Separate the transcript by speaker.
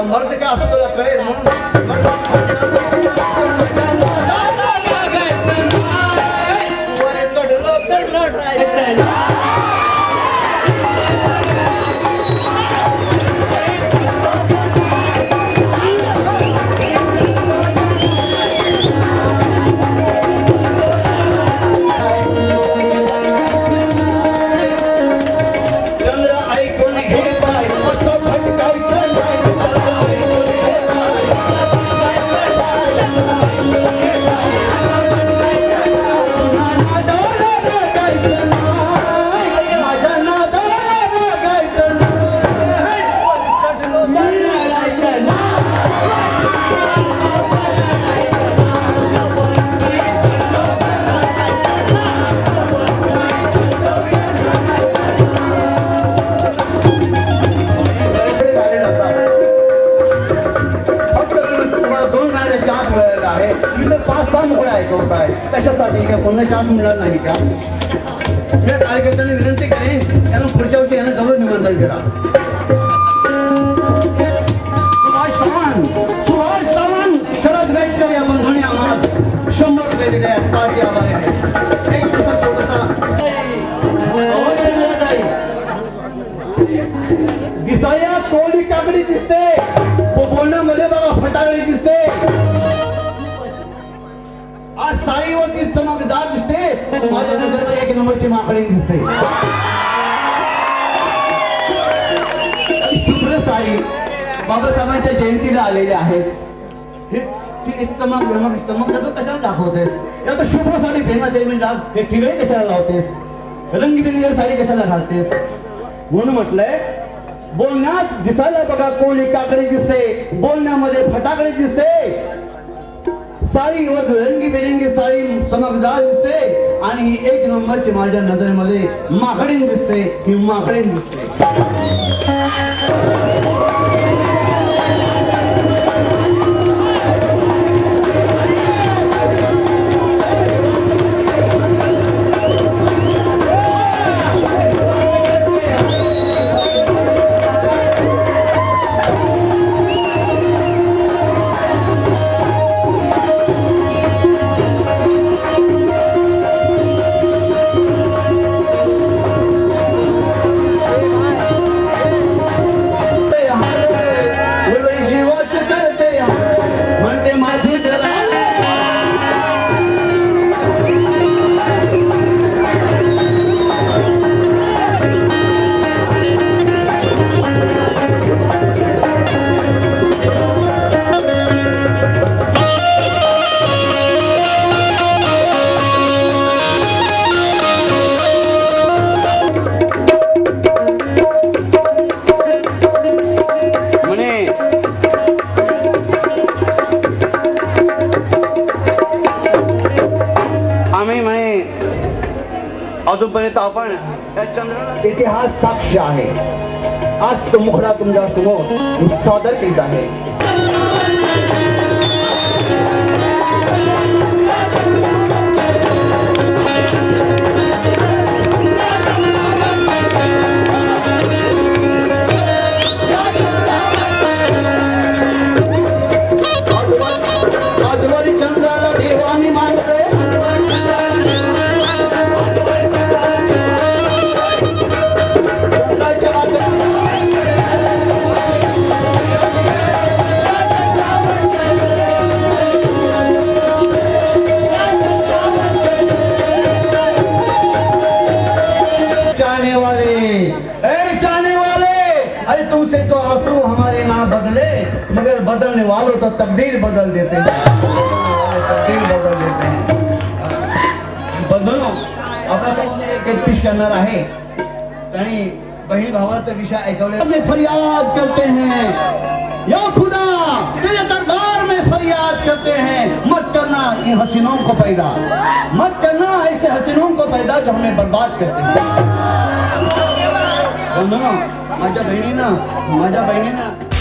Speaker 1: मर्द का असं तुला कळेल कशासाठी काय पुन्हा चान्स मिळणार नाही का त्या कार्यकर्त्यांनी विनंती केली त्यांना पुढच्या वर्षी यांना डबल निमंत्रण करा सुभाष सावंत शरद वेटकर या बंधूंनी आम्हाला 100 रुपये दिले आहेत पार्टी आभारी आहे एक छोटासा दिसाया कोळी काकडी दिसते बोलण्यामध्ये बघा फटाकडी दिसते आज साडीवरती चमकदार दिसते माझ्या नजरेला 1 नंबरची माकडी दिसते शुभ्र साडी बाबासाहेबांच्या जयंतीला आलेली आहेत ती चमक कशाला दाखवतेस या तर शुभ्र साडी फेमस आहे म्हणजे हे ठिगळे कशाला लावतेस रंगीबेरंगी साडी कशाला घालतेस म्हणून म्हटलंय बोलण्यात दिसायला बघा कोळी काकडी दिसते बोलण्यामध्ये फटाकडी दिसते साडीवर रंगीबेरंगी साडी चमकदार दिसते आणि ही 1 नंबरची माझ्या नजरेमध्ये माकडीन दिसते ही माकडीन दिसते अजूनपर्यंत आपण या चंद्राला इतिहास साक्ष आहे आज तो मुखडा तुमच्या समोर सादर केला आहे मगर बदलने वालों तो तकदीर बदल देते हैं बंधूंनो आपण एक पेश करणार आहे आणि बहीण भावाचा विषय ऐकवले में फरियाद करते हैं या खुदा तेरे दरबार में फरियाद करते हैं मत करना इन हसीनों को पैदा, मत करना ऐसे हसीनों को पैदा जो हमें बर्बाद करते हैं। माझ्या बहिणीनं